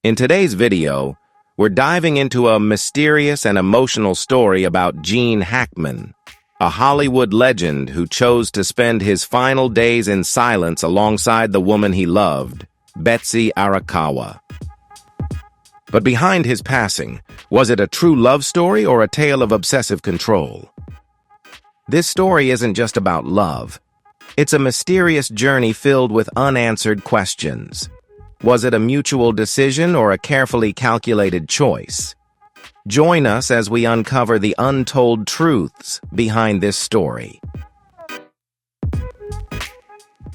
In today's video, we're diving into a mysterious and emotional story about Gene Hackman, a Hollywood legend who chose to spend his final days in silence alongside the woman he loved, Betsy Arakawa. But behind his passing, was it a true love story or a tale of obsessive control? This story isn't just about love. It's a mysterious journey filled with unanswered questions. Was it a mutual decision or a carefully calculated choice? Join us as we uncover the untold truths behind this story.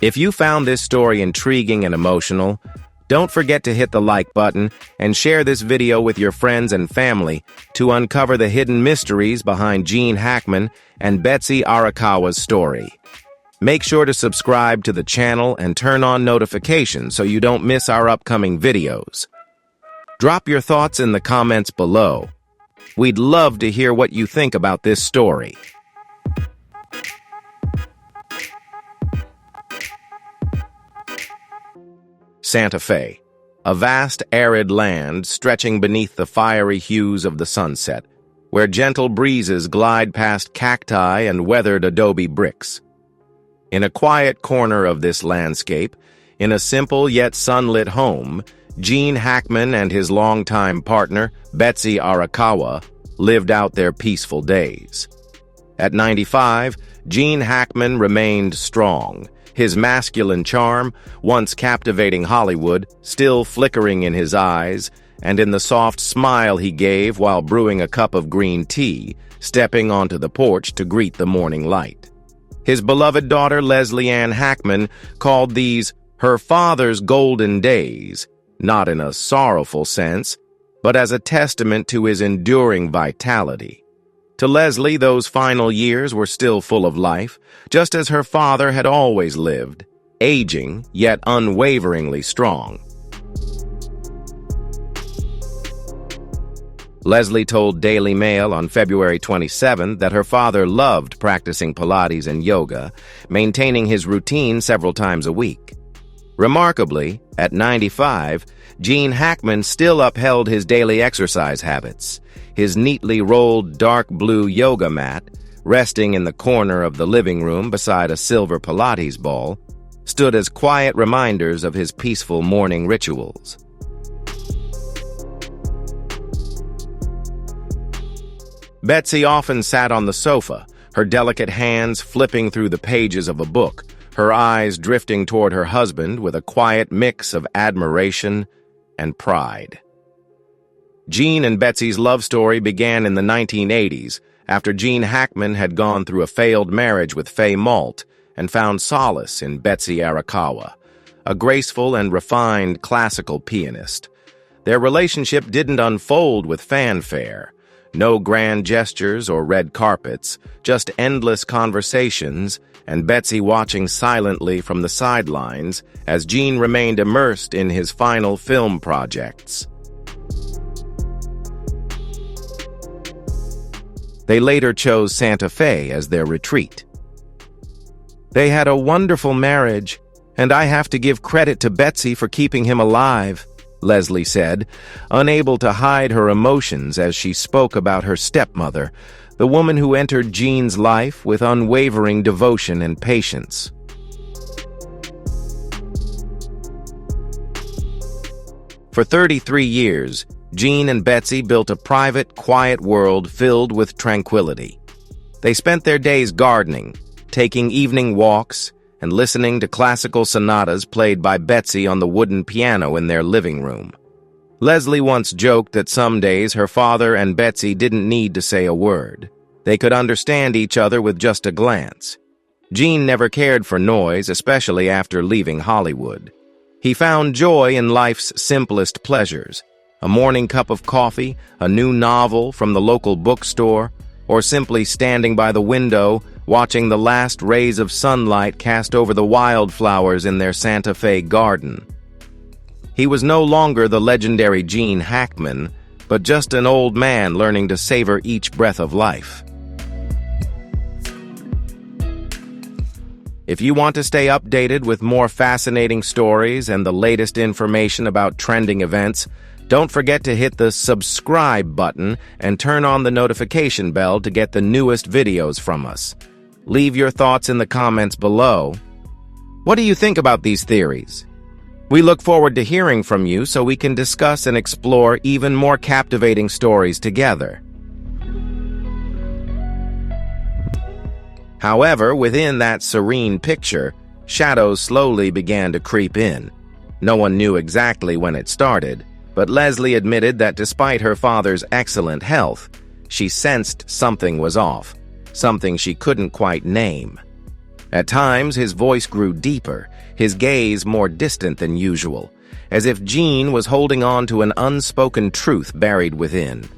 If you found this story intriguing and emotional, don't forget to hit the like button and share this video with your friends and family to uncover the hidden mysteries behind Gene Hackman and Betsy Arakawa's story. Make sure to subscribe to the channel and turn on notifications so you don't miss our upcoming videos. Drop your thoughts in the comments below. We'd love to hear what you think about this story. Santa Fe, a vast arid land stretching beneath the fiery hues of the sunset, where gentle breezes glide past cacti and weathered adobe bricks. In a quiet corner of this landscape, in a simple yet sunlit home, Gene Hackman and his longtime partner, Betsy Arakawa, lived out their peaceful days. At 95, Gene Hackman remained strong, his masculine charm, once captivating Hollywood, still flickering in his eyes, and in the soft smile he gave while brewing a cup of green tea, stepping onto the porch to greet the morning light. His beloved daughter, Leslie Ann Hackman, called these her father's golden days, not in a sorrowful sense, but as a testament to his enduring vitality. To Leslie, those final years were still full of life, just as her father had always lived, aging yet unwaveringly strong. Leslie told Daily Mail on February 27 that her father loved practicing Pilates and yoga, maintaining his routine several times a week. Remarkably, at 95, Gene Hackman still upheld his daily exercise habits. His neatly rolled dark blue yoga mat, resting in the corner of the living room beside a silver Pilates ball, stood as quiet reminders of his peaceful morning rituals. Betsy often sat on the sofa, her delicate hands flipping through the pages of a book, her eyes drifting toward her husband with a quiet mix of admiration and pride. Gene and Betsy's love story began in the 1980s after Gene Hackman had gone through a failed marriage with Faye Malt and found solace in Betsy Arakawa, a graceful and refined classical pianist. Their relationship didn't unfold with fanfare. No grand gestures or red carpets, just endless conversations, and Betsy watching silently from the sidelines as Gene remained immersed in his final film projects. They later chose Santa Fe as their retreat. They had a wonderful marriage, and I have to give credit to Betsy for keeping him alive, Leslie said, unable to hide her emotions as she spoke about her stepmother, the woman who entered Gene's life with unwavering devotion and patience. For 33 years, Gene and Betsy built a private, quiet world filled with tranquility. They spent their days gardening, taking evening walks, and listening to classical sonatas played by Betsy on the wooden piano in their living room. Leslie once joked that some days her father and Betsy didn't need to say a word. They could understand each other with just a glance. Gene never cared for noise, especially after leaving Hollywood. He found joy in life's simplest pleasures: a morning cup of coffee, a new novel from the local bookstore, or simply standing by the window watching the last rays of sunlight cast over the wildflowers in their Santa Fe garden. He was no longer the legendary Gene Hackman, but just an old man learning to savor each breath of life. If you want to stay updated with more fascinating stories and the latest information about trending events, Don't forget to hit the subscribe button and turn on the notification bell to get the newest videos from us. Leave your thoughts in the comments below. What do you think about these theories? We look forward to hearing from you so we can discuss and explore even more captivating stories together. However, within that serene picture, shadows slowly began to creep in. No one knew exactly when it started, but Leslie admitted that despite her father's excellent health, she sensed something was off, something she couldn't quite name. At times, his voice grew deeper, his gaze more distant than usual, as if Gene was holding on to an unspoken truth buried within.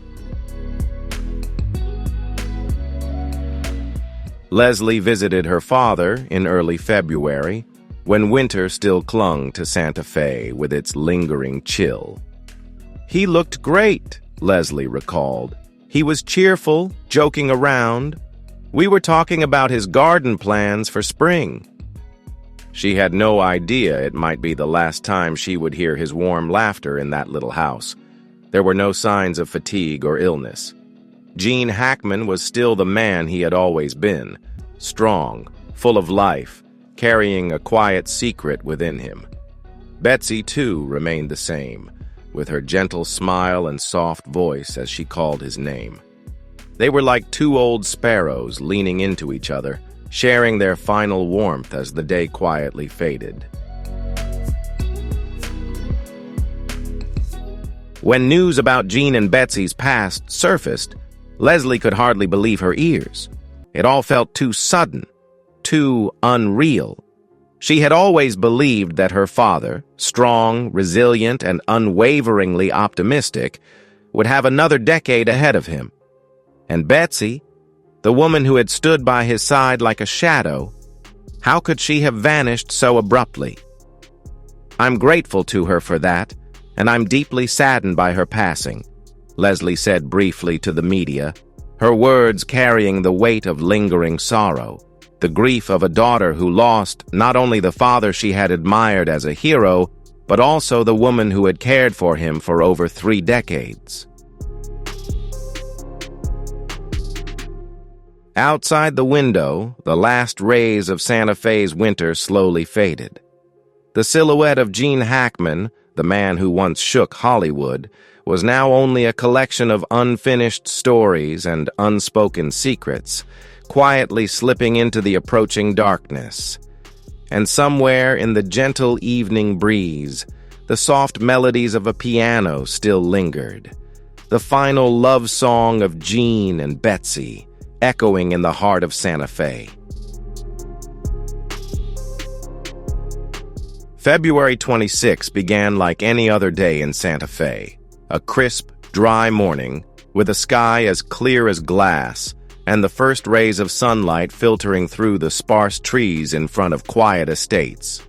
Leslie visited her father in early February, when winter still clung to Santa Fe with its lingering chill. He looked great, Leslie recalled. He was cheerful, joking around. We were talking about his garden plans for spring. She had no idea it might be the last time she would hear his warm laughter in that little house. There were no signs of fatigue or illness. Gene Hackman was still the man he had always been, strong, full of life, carrying a quiet secret within him. Betsy, too, remained the same, with her gentle smile and soft voice as she called his name. They were like two old sparrows leaning into each other, sharing their final warmth as the day quietly faded. When news about Gene and Betsy's past surfaced, Leslie could hardly believe her ears. It all felt too sudden, too unreal. She had always believed that her father, strong, resilient, and unwaveringly optimistic, would have another decade ahead of him. And Betsy, the woman who had stood by his side like a shadow, how could she have vanished so abruptly? I'm grateful to her for that, and I'm deeply saddened by her passing, Leslie said briefly to the media, her words carrying the weight of lingering sorrow, the grief of a daughter who lost not only the father she had admired as a hero, but also the woman who had cared for him for over 3 decades. Outside the window, the last rays of Santa Fe's winter slowly faded. The silhouette of Gene Hackman, the man who once shook Hollywood, was now only a collection of unfinished stories and unspoken secrets, quietly slipping into the approaching darkness. And somewhere in the gentle evening breeze, the soft melodies of a piano still lingered, the final love song of Gene and Betsy, echoing in the heart of Santa Fe. February 26 began like any other day in Santa Fe, a crisp, dry morning with a sky as clear as glass and the first rays of sunlight filtering through the sparse trees in front of quiet estates.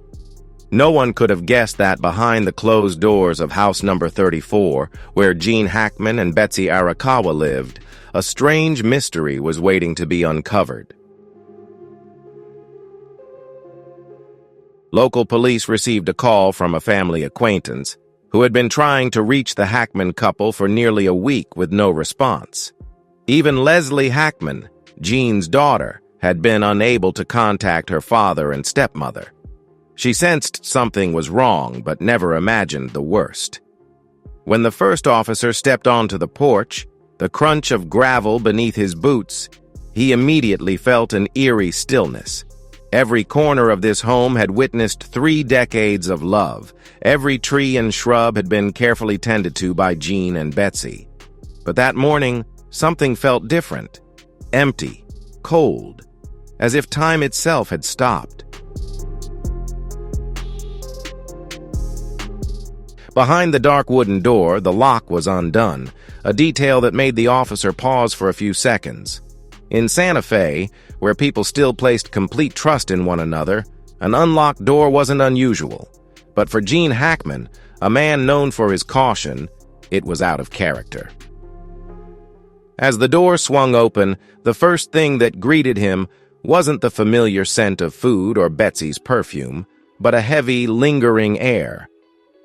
No one could have guessed that behind the closed doors of house number 34, where Gene Hackman and Betsy Arakawa lived, a strange mystery was waiting to be uncovered. Local police received a call from a family acquaintance who had been trying to reach the Hackman couple for nearly a week with no response. Even Leslie Hackman, Gene's daughter, had been unable to contact her father and stepmother. She sensed something was wrong, but never imagined the worst. When the first officer stepped onto the porch, the crunch of gravel beneath his boots, he immediately felt an eerie stillness. Every corner of this home had witnessed 3 decades of love. Every tree and shrub had been carefully tended to by Gene and Betsy. But that morning, something felt different, empty, cold, as if time itself had stopped. Behind the dark wooden door, the lock was undone, a detail that made the officer pause for a few seconds. In Santa Fe, where people still placed complete trust in one another, an unlocked door wasn't unusual. But for Gene Hackman, a man known for his caution, it was out of character. As the door swung open, the first thing that greeted him wasn't the familiar scent of food or Betsy's perfume, but a heavy, lingering air.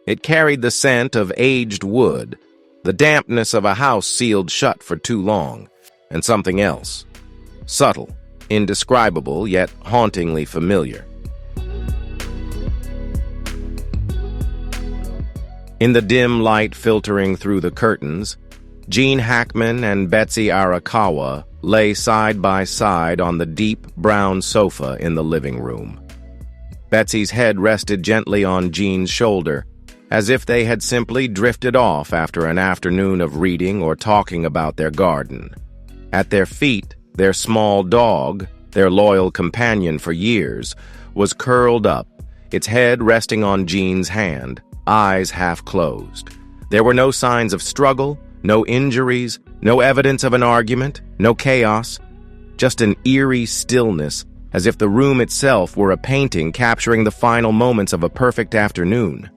It carried the scent of aged wood, the dampness of a house sealed shut for too long, and something else. Subtle, indescribable, yet hauntingly familiar. In the dim light filtering through the curtains, Gene Hackman and Betsy Arakawa lay side by side on the deep brown sofa in the living room. Betsy's head rested gently on Gene's shoulder, as if they had simply drifted off after an afternoon of reading or talking about their garden. At their feet, their small dog, their loyal companion for years, was curled up, its head resting on Gene's hand, eyes half closed. There were no signs of struggle, no injuries, no evidence of an argument, no chaos, just an eerie stillness, as if the room itself were a painting capturing the final moments of a perfect afternoon.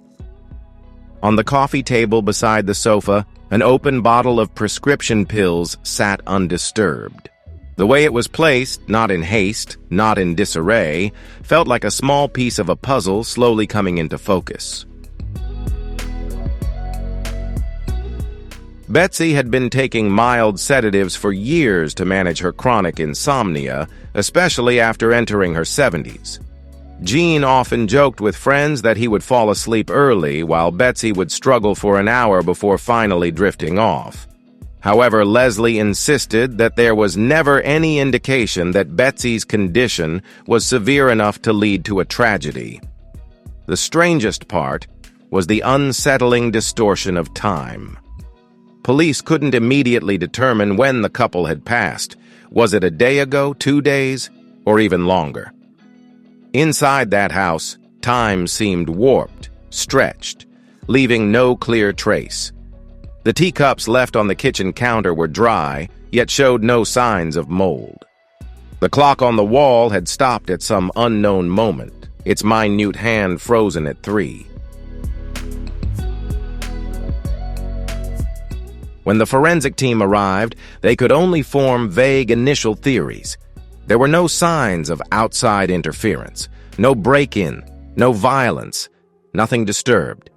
On the coffee table beside the sofa, an open bottle of prescription pills sat undisturbed. The way it was placed, not in haste, not in disarray, felt like a small piece of a puzzle slowly coming into focus. Betsy had been taking mild sedatives for years to manage her chronic insomnia, especially after entering her 70s. Gene often joked with friends that he would fall asleep early while Betsy would struggle for an hour before finally drifting off. However, Leslie insisted that there was never any indication that Betsy's condition was severe enough to lead to a tragedy. The strangest part was the unsettling distortion of time. Police couldn't immediately determine when the couple had passed. Was it a day ago, 2 days, or even longer? Inside that house, time seemed warped, stretched, leaving no clear trace. The teacups left on the kitchen counter were dry, yet showed no signs of mold. The clock on the wall had stopped at some unknown moment, its minute hand frozen at 3. When the forensic team arrived, they could only form vague initial theories. There were no signs of outside interference, no break-in, no violence, nothing disturbed.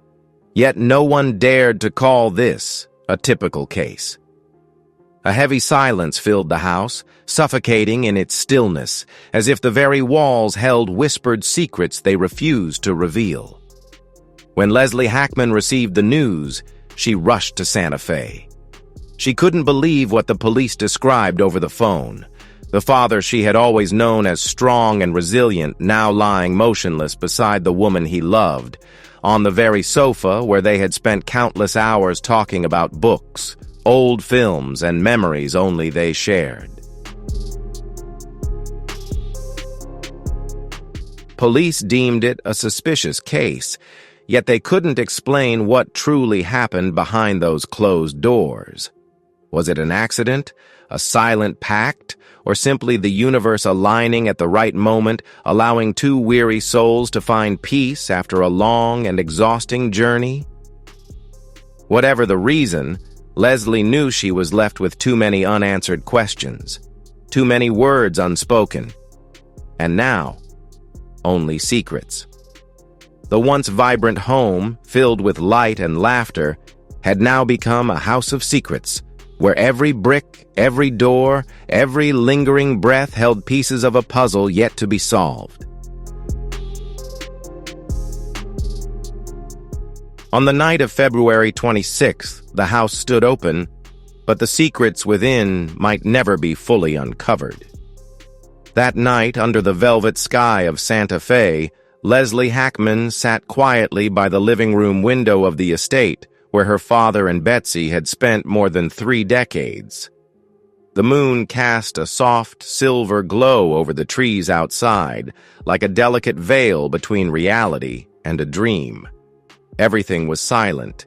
Yet no one dared to call this a typical case. A heavy silence filled the house, suffocating in its stillness, as if the very walls held whispered secrets they refused to reveal. When Leslie Hackman received the news, she rushed to Santa Fe. She couldn't believe what the police described over the phone. The father she had always known as strong and resilient now lying motionless beside the woman he loved, on the very sofa where they had spent countless hours talking about books, old films, and memories only they shared. Police deemed it a suspicious case, yet they couldn't explain what truly happened behind those closed doors. Was it an accident, a silent pact, or simply the universe aligning at the right moment, allowing two weary souls to find peace after a long and exhausting journey? Whatever the reason, Leslie knew she was left with too many unanswered questions, too many words unspoken, and now, only secrets. The once vibrant home, filled with light and laughter, had now become a house of secrets, where every brick, every door, every lingering breath held pieces of a puzzle yet to be solved. On the night of February 26th, the house stood open, but the secrets within might never be fully uncovered. That night, under the velvet sky of Santa Fe, Leslie Hackman sat quietly by the living room window of the estate, where her father and Betsy had spent more than 3 decades. The moon cast a soft, silver glow over the trees outside, like a delicate veil between reality and a dream. Everything was silent,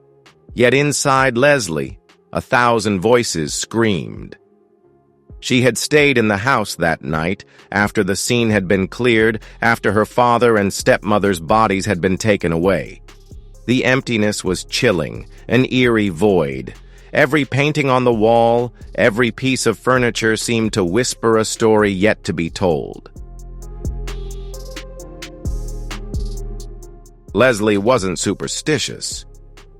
yet inside Leslie, 1,000 voices screamed. She had stayed in the house that night, after the scene had been cleared, after her father and stepmother's bodies had been taken away. The emptiness was chilling, an eerie void. Every painting on the wall, every piece of furniture seemed to whisper a story yet to be told. Leslie wasn't superstitious,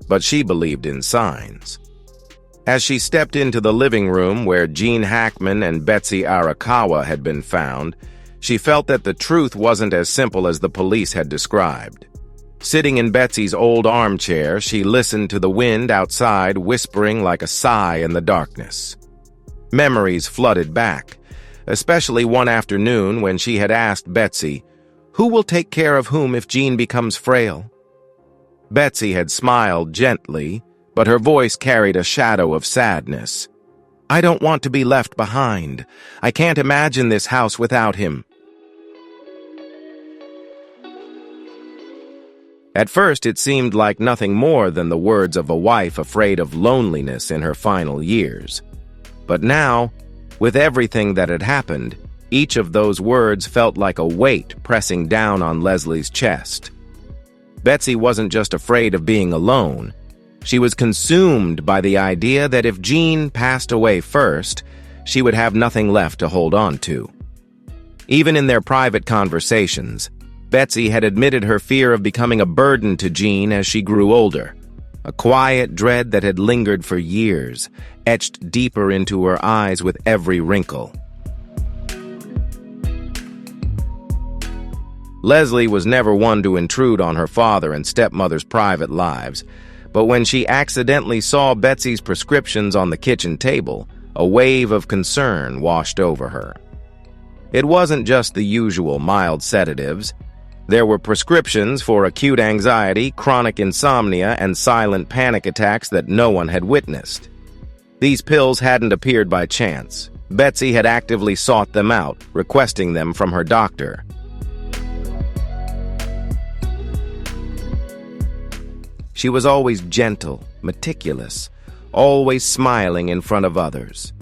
but she believed in signs. As she stepped into the living room where Gene Hackman and Betsy Arakawa had been found, she felt that the truth wasn't as simple as the police had described. Sitting in Betsy's old armchair, she listened to the wind outside whispering like a sigh in the darkness. Memories flooded back, especially one afternoon when she had asked Betsy, "Who will take care of whom if Gene becomes frail?" Betsy had smiled gently, but her voice carried a shadow of sadness. "I don't want to be left behind. I can't imagine this house without him." At first, it seemed like nothing more than the words of a wife afraid of loneliness in her final years. But now, with everything that had happened, each of those words felt like a weight pressing down on Leslie's chest. Betsy wasn't just afraid of being alone. She was consumed by the idea that if Gene passed away first, she would have nothing left to hold on to. Even in their private conversations, Betsy had admitted her fear of becoming a burden to Gene as she grew older, a quiet dread that had lingered for years, etched deeper into her eyes with every wrinkle. Leslie was never one to intrude on her father and stepmother's private lives, but when she accidentally saw Betsy's prescriptions on the kitchen table, a wave of concern washed over her. It wasn't just the usual mild sedatives. There were prescriptions for acute anxiety, chronic insomnia, and silent panic attacks that no one had witnessed. These pills hadn't appeared by chance. Betsy had actively sought them out, requesting them from her doctor. She was always gentle, meticulous, always smiling in front of others.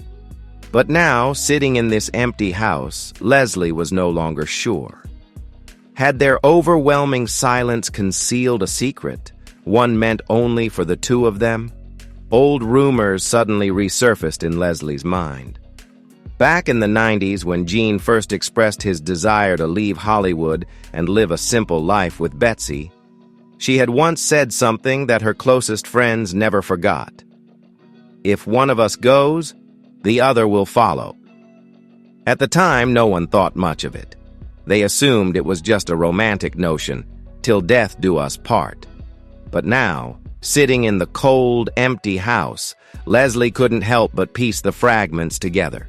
But now, sitting in this empty house, Leslie was no longer sure. Had their overwhelming silence concealed a secret, one meant only for the two of them? Old rumors suddenly resurfaced in Leslie's mind. Back in the 90s, when Gene first expressed his desire to leave Hollywood and live a simple life with Betsy, she had once said something that her closest friends never forgot. "If one of us goes, the other will follow." At the time, no one thought much of it. They assumed it was just a romantic notion, till death do us part. But now, sitting in the cold, empty house, Leslie couldn't help but piece the fragments together.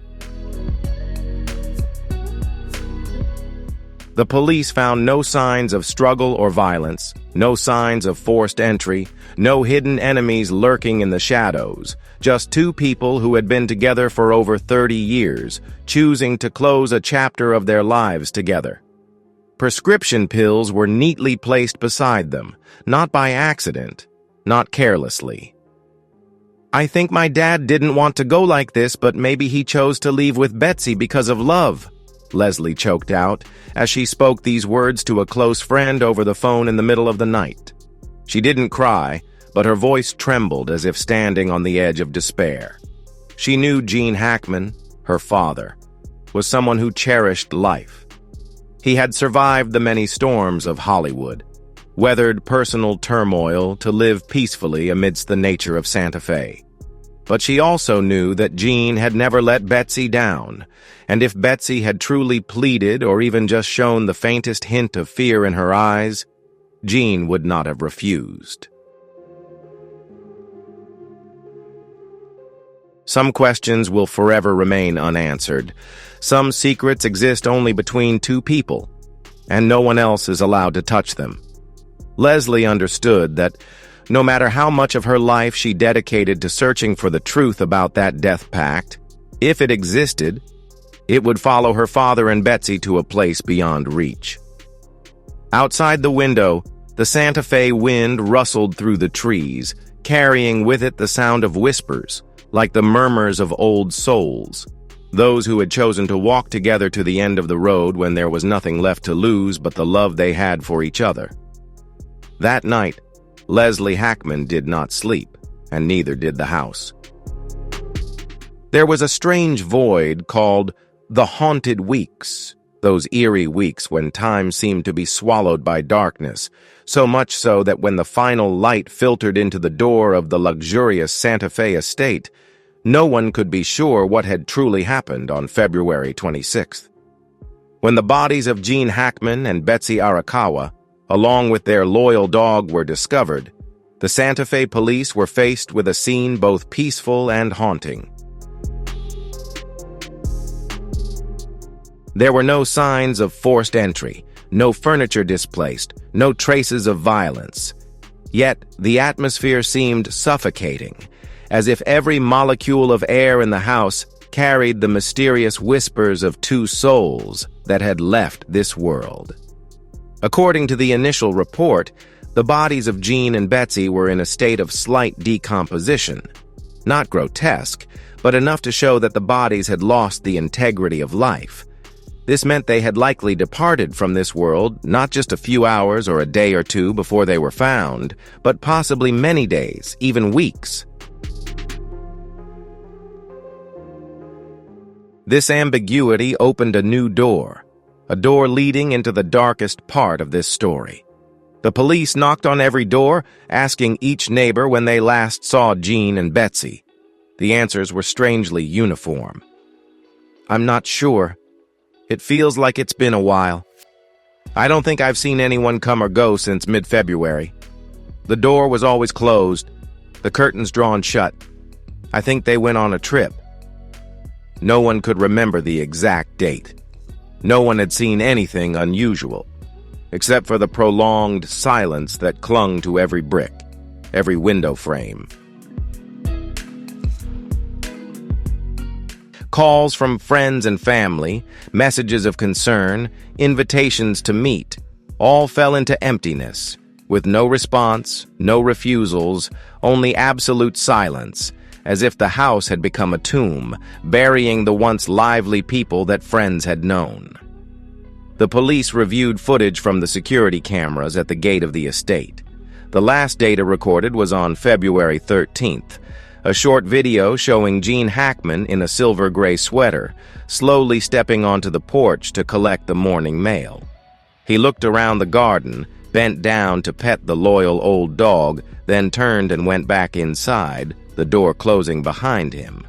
The police found no signs of struggle or violence, no signs of forced entry, no hidden enemies lurking in the shadows, just two people who had been together for over 30 years, choosing to close a chapter of their lives together. Prescription pills were neatly placed beside them, not by accident, not carelessly. "I think my dad didn't want to go like this, but maybe he chose to leave with Betsy because of love," Leslie choked out as she spoke these words to a close friend over the phone in the middle of the night. She didn't cry, but her voice trembled as if standing on the edge of despair. She knew Gene Hackman, her father, was someone who cherished life. He had survived the many storms of Hollywood, weathered personal turmoil to live peacefully amidst the nature of Santa Fe. But she also knew that Gene had never let Betsy down, and if Betsy had truly pleaded or even just shown the faintest hint of fear in her eyes, Gene would not have refused. Some questions will forever remain unanswered. Some secrets exist only between two people, and no one else is allowed to touch them. Leslie understood that no matter how much of her life she dedicated to searching for the truth about that death pact, if it existed, it would follow her father and Betsy to a place beyond reach. Outside the window, the Santa Fe wind rustled through the trees, carrying with it the sound of whispers, like the murmurs of old souls, those who had chosen to walk together to the end of the road when there was nothing left to lose but the love they had for each other. That night, Leslie Hackman did not sleep, and neither did the house. There was a strange void called the Haunted Weeks, Those eerie weeks when time seemed to be swallowed by darkness, so much so that when the final light filtered into the door of the luxurious Santa Fe estate, no one could be sure what had truly happened on February 26th. When the bodies of Gene Hackman and Betsy Arakawa, along with their loyal dog, were discovered, the Santa Fe police were faced with a scene both peaceful and haunting. There were no signs of forced entry, no furniture displaced, no traces of violence. Yet, the atmosphere seemed suffocating, as if every molecule of air in the house carried the mysterious whispers of two souls that had left this world. According to the initial report, the bodies of Gene and Betsy were in a state of slight decomposition. Not grotesque, but enough to show that the bodies had lost the integrity of life. This meant they had likely departed from this world not just a few hours or a day or two before they were found, but possibly many days, even weeks. This ambiguity opened a new door, a door leading into the darkest part of this story. The police knocked on every door, asking each neighbor when they last saw Gene and Betsy. The answers were strangely uniform. "I'm not sure. It feels like it's been a while. I don't think I've seen anyone come or go since mid-February. The door was always closed, the curtains drawn shut. I think they went on a trip." No one could remember the exact date. No one had seen anything unusual, except for the prolonged silence that clung to every brick, every window frame. Calls from friends and family, messages of concern, invitations to meet, all fell into emptiness, with no response, no refusals, only absolute silence, as if the house had become a tomb, burying the once lively people that friends had known. The police reviewed footage from the security cameras at the gate of the estate. The last data recorded was on February 13th, a short video showing Gene Hackman in a silver-gray sweater, slowly stepping onto the porch to collect the morning mail. He looked around the garden, bent down to pet the loyal old dog, then turned and went back inside, the door closing behind him.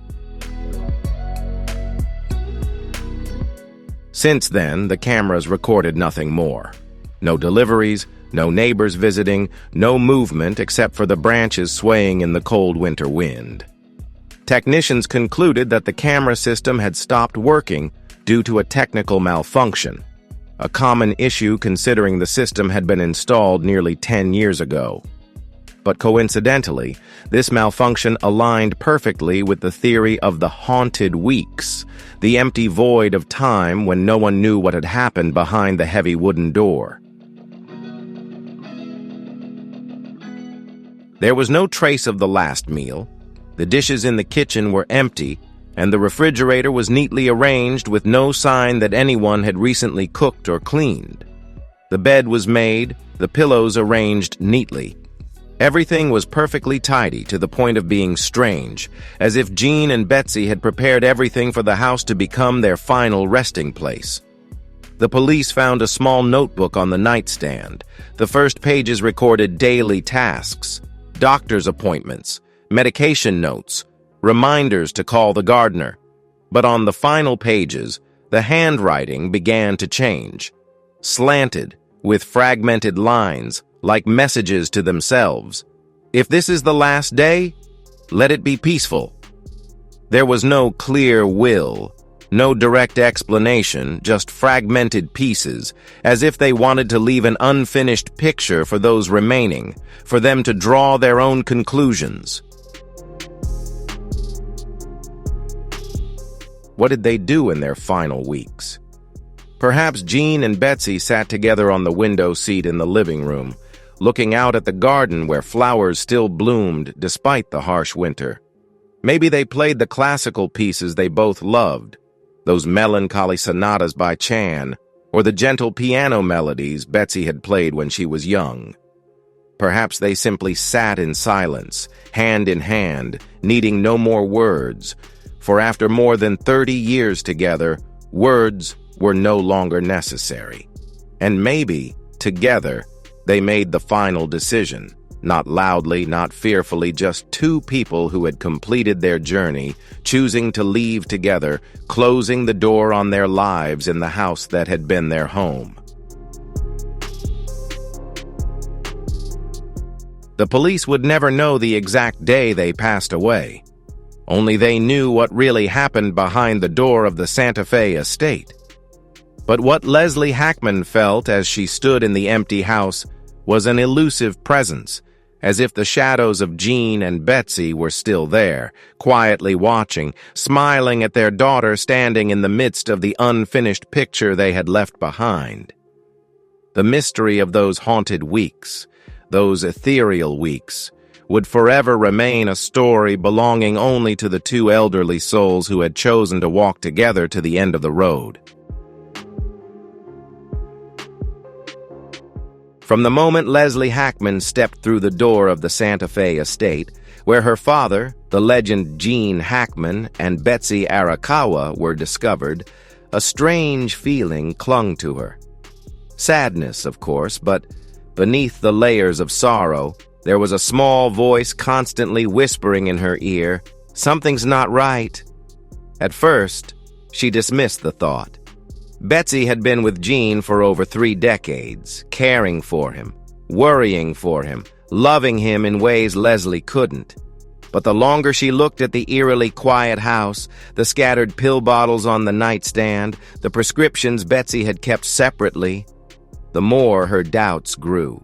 Since then, the cameras recorded nothing more. No deliveries, no neighbors visiting, no movement except for the branches swaying in the cold winter wind. Technicians concluded that the camera system had stopped working due to a technical malfunction, a common issue considering the system had been installed nearly 10 years ago. But coincidentally, this malfunction aligned perfectly with the theory of the haunted weeks, the empty void of time when no one knew what had happened behind the heavy wooden door. There was no trace of the last meal. The dishes in the kitchen were empty, and the refrigerator was neatly arranged with no sign that anyone had recently cooked or cleaned. The bed was made, the pillows arranged neatly. Everything was perfectly tidy to the point of being strange, as if Gene and Betsy had prepared everything for the house to become their final resting place. The police found a small notebook on the nightstand. The first pages recorded daily tasks, doctor's appointments, medication notes, reminders to call the gardener. But on the final pages, the handwriting began to change, slanted, with fragmented lines, like messages to themselves. If this is the last day, let it be peaceful. There was no clear will, no direct explanation, just fragmented pieces, as if they wanted to leave an unfinished picture for those remaining, for them to draw their own conclusions. What did they do in their final weeks? Perhaps Gene and Betsy sat together on the window seat in the living room, looking out at the garden where flowers still bloomed despite the harsh winter. Maybe they played the classical pieces they both loved, those melancholy sonatas by Chan, or the gentle piano melodies Betsy had played when she was young. Perhaps they simply sat in silence, hand in hand, needing no more words, for after more than 30 years together, Words were no longer necessary. And maybe, together, they made the final decision. Not loudly, not fearfully, just two people who had completed their journey, choosing to leave together, closing the door on their lives in the house that had been their home. The police would never know the exact day they passed away. Only they knew what really happened behind the door of the Santa Fe estate. But what Leslie Hackman felt as she stood in the empty house was an elusive presence, as if the shadows of Gene and Betsy were still there, quietly watching, smiling at their daughter standing in the midst of the unfinished picture they had left behind. The mystery of those haunted weeks, those ethereal weeks, would forever remain a story belonging only to the two elderly souls who had chosen to walk together to the end of the road. From the moment Leslie Hackman stepped through the door of the Santa Fe estate, where her father, the legend Gene Hackman, and Betsy Arakawa were discovered, a strange feeling clung to her. Sadness, of course, but beneath the layers of sorrow, there was a small voice constantly whispering in her ear, "Something's not right." At first, she dismissed the thought. Betsy had been with Gene for over 3 decades, caring for him, worrying for him, loving him in ways Leslie couldn't. But the longer she looked at the eerily quiet house, the scattered pill bottles on the nightstand, the prescriptions Betsy had kept separately, the more her doubts grew.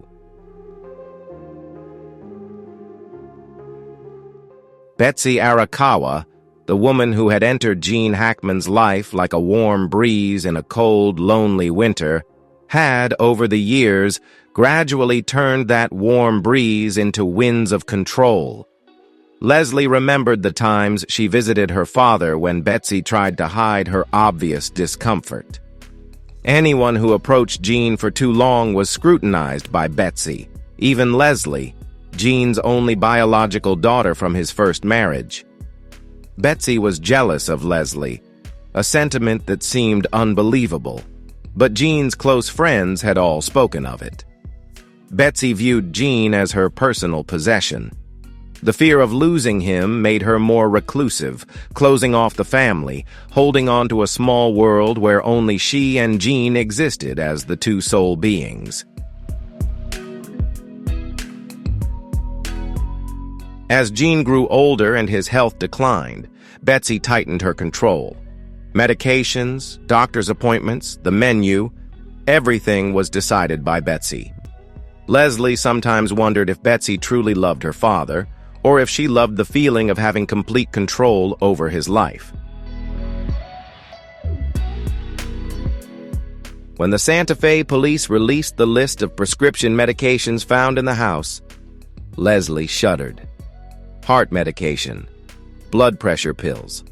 Betsy Arakawa, the woman who had entered Gene Hackman's life like a warm breeze in a cold, lonely winter, had, over the years, gradually turned that warm breeze into winds of control. Leslie remembered the times she visited her father when Betsy tried to hide her obvious discomfort. Anyone who approached Gene for too long was scrutinized by Betsy, even Leslie, Gene's only biological daughter from his first marriage. Betsy was jealous of Leslie, a sentiment that seemed unbelievable, but Gene's close friends had all spoken of it. Betsy viewed Gene as her personal possession. The fear of losing him made her more reclusive, closing off the family, holding on to a small world where only she and Gene existed as the two sole beings. As Gene grew older and his health declined, Betsy tightened her control. Medications, doctor's appointments, the menu, everything was decided by Betsy. Leslie sometimes wondered if Betsy truly loved her father, or if she loved the feeling of having complete control over his life. When the Santa Fe police released the list of prescription medications found in the house, Leslie shuddered. Heart medication, blood pressure pills.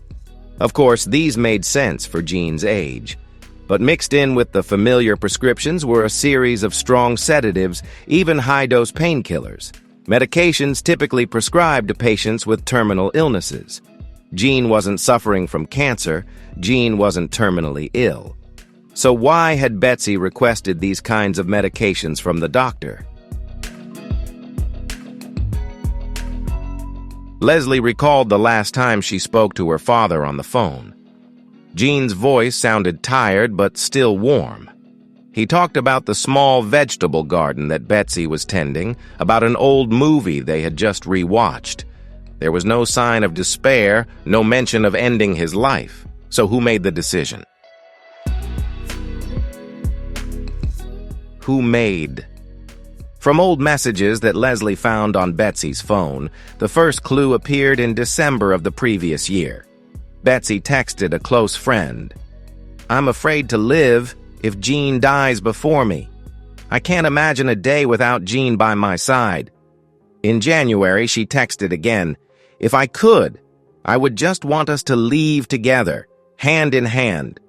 Of course, these made sense for Gene's age, but mixed in with the familiar prescriptions were a series of strong sedatives, even high-dose painkillers, medications typically prescribed to patients with terminal illnesses. Gene wasn't suffering from cancer, Gene wasn't terminally ill. So why had Betsy requested these kinds of medications from the doctor? Leslie recalled the last time she spoke to her father on the phone. Gene's voice sounded tired but still warm. He talked about the small vegetable garden that Betsy was tending, about an old movie they had just rewatched. There was no sign of despair, no mention of ending his life. So who made the decision? Who made? From old messages that Leslie found on Betsy's phone, the first clue appeared in December of the previous year. Betsy texted a close friend, "I'm afraid to live if Gene dies before me. I can't imagine a day without Gene by my side." In January, she texted again, "If I could, I would just want us to leave together, hand in hand."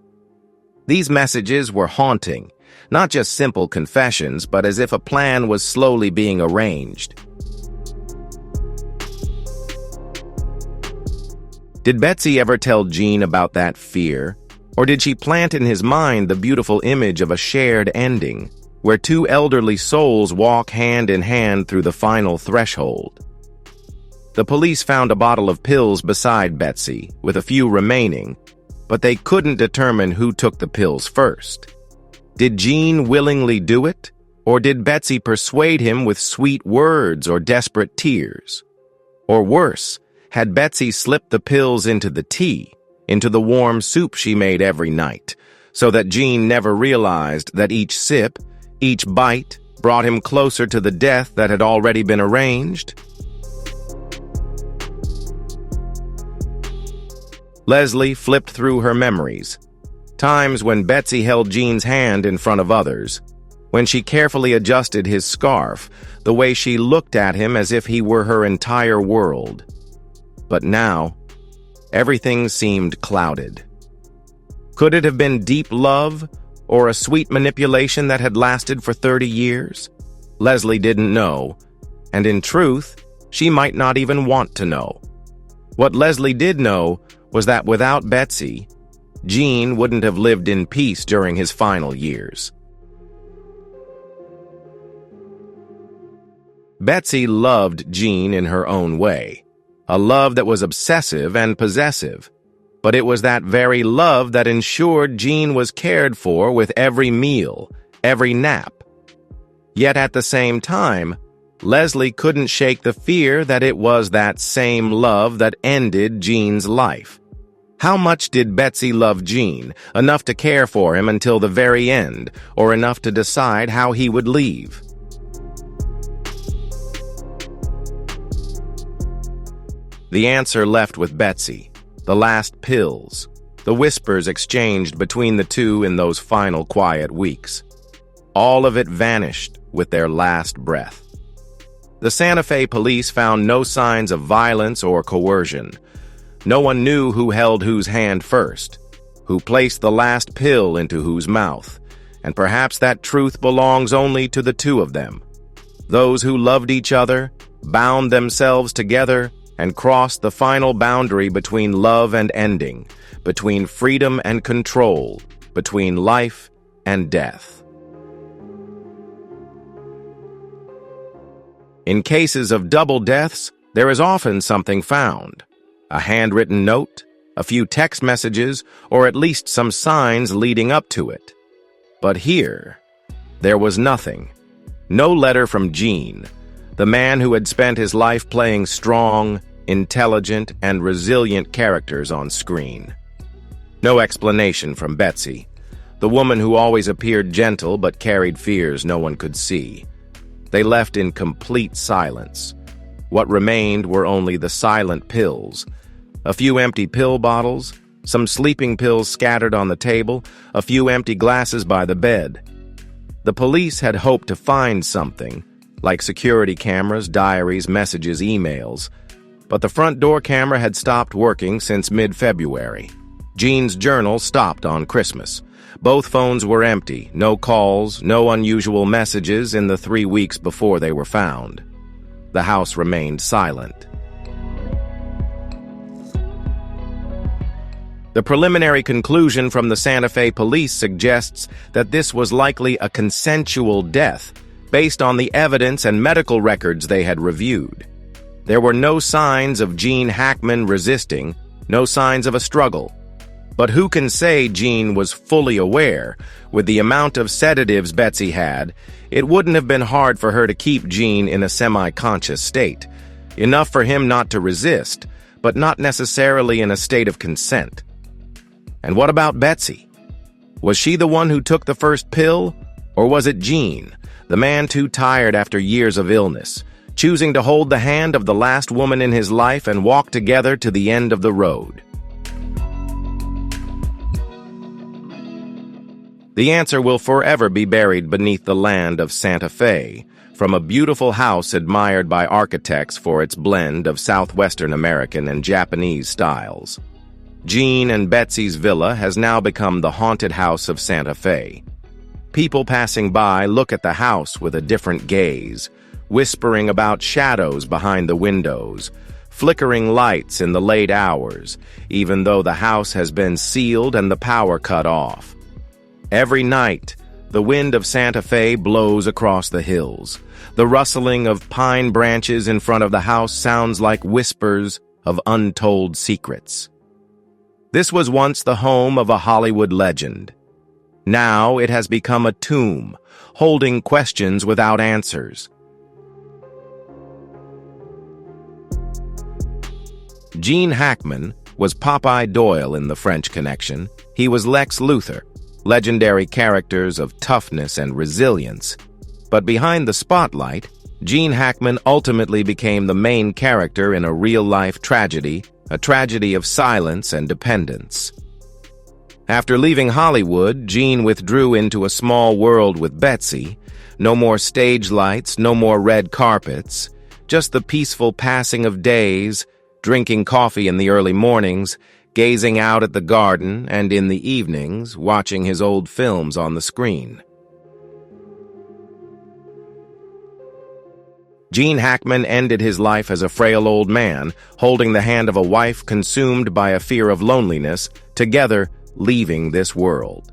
These messages were haunting. Not just simple confessions, but as if a plan was slowly being arranged. Did Betsy ever tell Gene about that fear? Or did she plant in his mind the beautiful image of a shared ending, where two elderly souls walk hand in hand through the final threshold? The police found a bottle of pills beside Betsy, with a few remaining, but they couldn't determine who took the pills first. Did Gene willingly do it, or did Betsy persuade him with sweet words or desperate tears? Or worse, had Betsy slipped the pills into the tea, into the warm soup she made every night, so that Gene never realized that each sip, each bite, brought him closer to the death that had already been arranged? Leslie flipped through her memories. Times when Betsy held Gene's hand in front of others, when she carefully adjusted his scarf, the way she looked at him as if he were her entire world. But now, everything seemed clouded. Could it have been deep love, or a sweet manipulation that had lasted for 30 years? Leslie didn't know, and in truth, she might not even want to know. What Leslie did know was that without Betsy, Gene wouldn't have lived in peace during his final years. Betsy loved Gene in her own way, a love that was obsessive and possessive, but it was that very love that ensured Gene was cared for with every meal, every nap. Yet at the same time, Leslie couldn't shake the fear that it was that same love that ended Gene's life. How much did Betsy love Gene, enough to care for him until the very end, or enough to decide how he would leave? The answer left with Betsy, the last pills, the whispers exchanged between the two in those final quiet weeks. All of it vanished with their last breath. The Santa Fe police found no signs of violence or coercion. No one knew who held whose hand first, who placed the last pill into whose mouth, and perhaps that truth belongs only to the two of them. Those who loved each other, bound themselves together, and crossed the final boundary between love and ending, between freedom and control, between life and death. In cases of double deaths, there is often something found. A handwritten note, a few text messages, or at least some signs leading up to it. But here, there was nothing. No letter from Gene, the man who had spent his life playing strong, intelligent, and resilient characters on screen. No explanation from Betsy, the woman who always appeared gentle but carried fears no one could see. They left in complete silence. What remained were only the silent pills, a few empty pill bottles, some sleeping pills scattered on the table, a few empty glasses by the bed. The police had hoped to find something, like security cameras, diaries, messages, emails, but the front door camera had stopped working since mid-February. Gene's journal stopped on Christmas. Both phones were empty, no calls, no unusual messages in the 3 weeks before they were found. The house remained silent. The preliminary conclusion from the Santa Fe police suggests that this was likely a consensual death, based on the evidence and medical records they had reviewed. There were no signs of Gene Hackman resisting, no signs of a struggle. But who can say Gene was fully aware? With the amount of sedatives Betsy had, it wouldn't have been hard for her to keep Gene in a semi-conscious state. Enough for him not to resist, but not necessarily in a state of consent. And what about Betsy? Was she the one who took the first pill? Or was it Gene, the man too tired after years of illness, choosing to hold the hand of the last woman in his life and walk together to the end of the road? The answer will forever be buried beneath the land of Santa Fe, from a beautiful house admired by architects for its blend of Southwestern American and Japanese styles. Gene and Betsy's villa has now become the haunted house of Santa Fe. People passing by look at the house with a different gaze, whispering about shadows behind the windows, flickering lights in the late hours, even though the house has been sealed and the power cut off. Every night, the wind of Santa Fe blows across the hills. The rustling of pine branches in front of the house sounds like whispers of untold secrets. This was once the home of a Hollywood legend. Now it has become a tomb, holding questions without answers. Gene Hackman was Popeye Doyle in the French Connection. He was Lex Luthor, legendary characters of toughness and resilience. But behind the spotlight, Gene Hackman ultimately became the main character in a real-life tragedy, a tragedy of silence and dependence. After leaving Hollywood, Gene withdrew into a small world with Betsy. No more stage lights, no more red carpets, just the peaceful passing of days, drinking coffee in the early mornings, gazing out at the garden, and in the evenings, watching his old films on the screen. Gene Hackman ended his life as a frail old man, holding the hand of a wife consumed by a fear of loneliness, together leaving this world.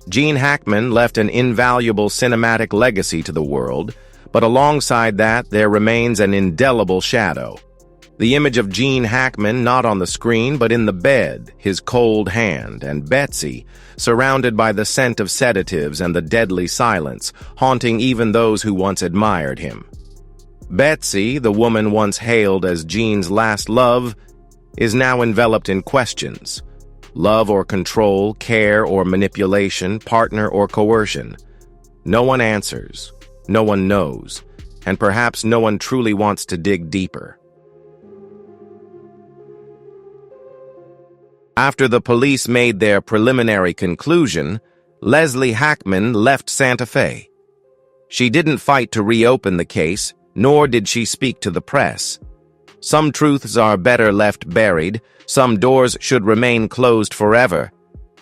Gene Hackman left an invaluable cinematic legacy to the world, but alongside that there remains an indelible shadow. The image of Gene Hackman not on the screen but in the bed, his cold hand, and Betsy, surrounded by the scent of sedatives and the deadly silence, haunting even those who once admired him. Betsy, the woman once hailed as Gene's last love, is now enveloped in questions. Love or control, care or manipulation, partner or coercion. No one answers, no one knows, and perhaps no one truly wants to dig deeper. After the police made their preliminary conclusion, Leslie Hackman left Santa Fe. She didn't fight to reopen the case, nor did she speak to the press. Some truths are better left buried, some doors should remain closed forever,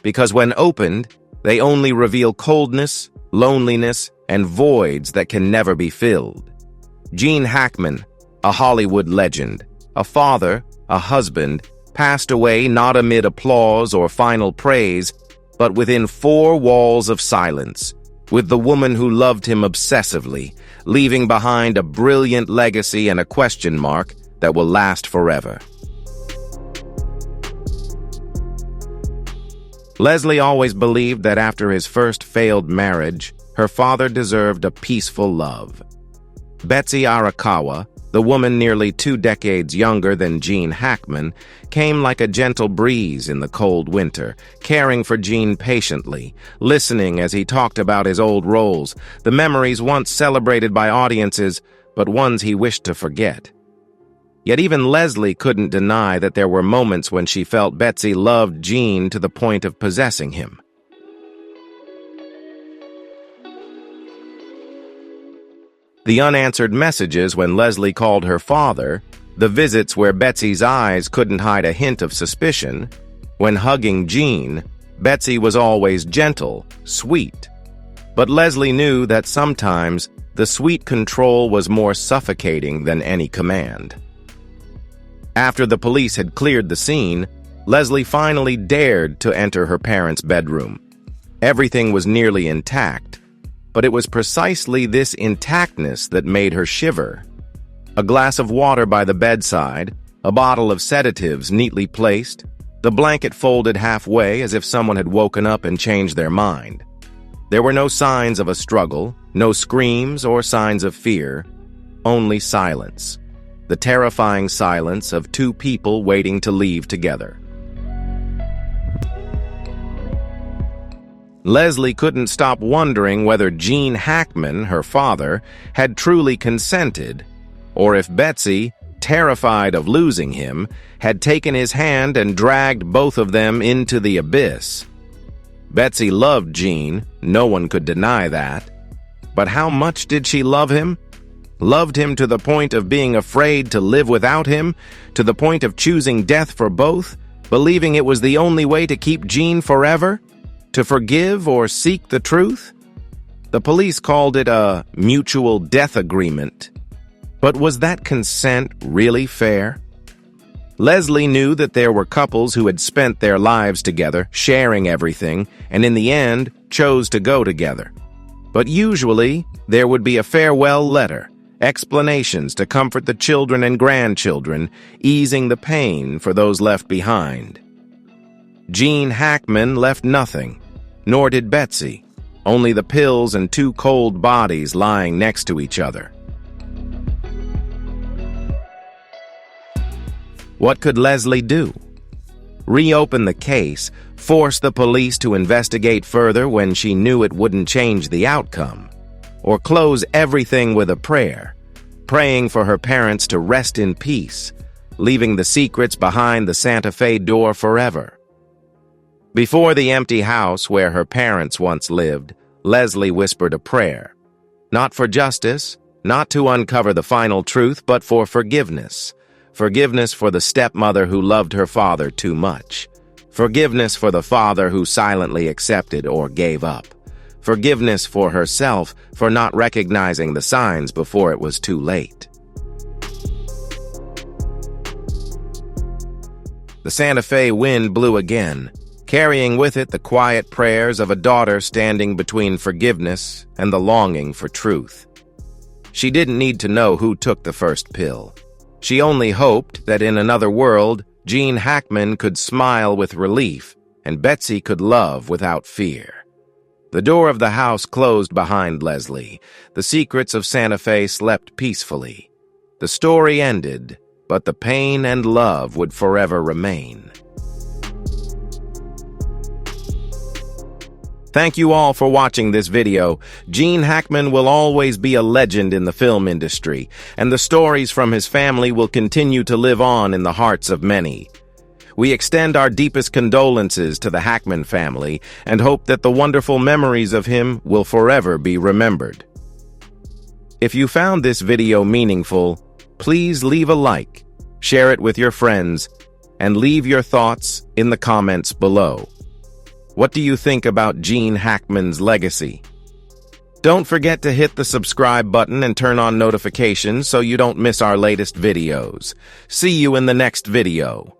because when opened, they only reveal coldness, loneliness, and voids that can never be filled. Gene Hackman, a Hollywood legend, a father, a husband, passed away not amid applause or final praise, but within four walls of silence, with the woman who loved him obsessively, leaving behind a brilliant legacy and a question mark that will last forever. Leslie always believed that after his first failed marriage, her father deserved a peaceful love. Betsy Arakawa, the woman nearly 2 decades younger than Gene Hackman, came like a gentle breeze in the cold winter, caring for Gene patiently, listening as he talked about his old roles, the memories once celebrated by audiences, but ones he wished to forget. Yet even Leslie couldn't deny that there were moments when she felt Betsy loved Gene to the point of possessing him. The unanswered messages when Leslie called her father, the visits where Betsy's eyes couldn't hide a hint of suspicion. When hugging Gene, Betsy was always gentle, sweet. But Leslie knew that sometimes the sweet control was more suffocating than any command. After the police had cleared the scene, Leslie finally dared to enter her parents' bedroom. Everything was nearly intact, but it was precisely this intactness that made her shiver. A glass of water by the bedside, a bottle of sedatives neatly placed, the blanket folded halfway as if someone had woken up and changed their mind. There were no signs of a struggle, no screams or signs of fear, only silence. The terrifying silence of 2 people waiting to leave together. Leslie couldn't stop wondering whether Gene Hackman, her father, had truly consented, or if Betsy, terrified of losing him, had taken his hand and dragged both of them into the abyss. Betsy loved Gene, no one could deny that. But how much did she love him? Loved him to the point of being afraid to live without him, to the point of choosing death for both, believing it was the only way to keep Gene forever? To forgive or seek the truth? The police called it a mutual death agreement. But was that consent really fair? Leslie knew that there were couples who had spent their lives together, sharing everything, and in the end, chose to go together. But usually, there would be a farewell letter, explanations to comfort the children and grandchildren, easing the pain for those left behind. Gene Hackman left nothing, nor did Betsy, only the pills and two cold bodies lying next to each other. What could Leslie do? Reopen the case, force the police to investigate further when she knew it wouldn't change the outcome, or close everything with a prayer, praying for her parents to rest in peace, leaving the secrets behind the Santa Fe door forever. Before the empty house where her parents once lived, Leslie whispered a prayer, not for justice, not to uncover the final truth, but for forgiveness. Forgiveness for the stepmother who loved her father too much. Forgiveness for the father who silently accepted or gave up. Forgiveness for herself for not recognizing the signs before it was too late. The Santa Fe wind blew again, carrying with it the quiet prayers of a daughter standing between forgiveness and the longing for truth. She didn't need to know who took the first pill. She only hoped that in another world, Gene Hackman could smile with relief and Betsy could love without fear. The door of the house closed behind Leslie. The secrets of Santa Fe slept peacefully. The story ended, but the pain and love would forever remain. Thank you all for watching this video. Gene Hackman will always be a legend in the film industry, and the stories from his family will continue to live on in the hearts of many. We extend our deepest condolences to the Hackman family and hope that the wonderful memories of him will forever be remembered. If you found this video meaningful, please leave a like, share it with your friends, and leave your thoughts in the comments below. What do you think about Gene Hackman's legacy? Don't forget to hit the subscribe button and turn on notifications so you don't miss our latest videos. See you in the next video.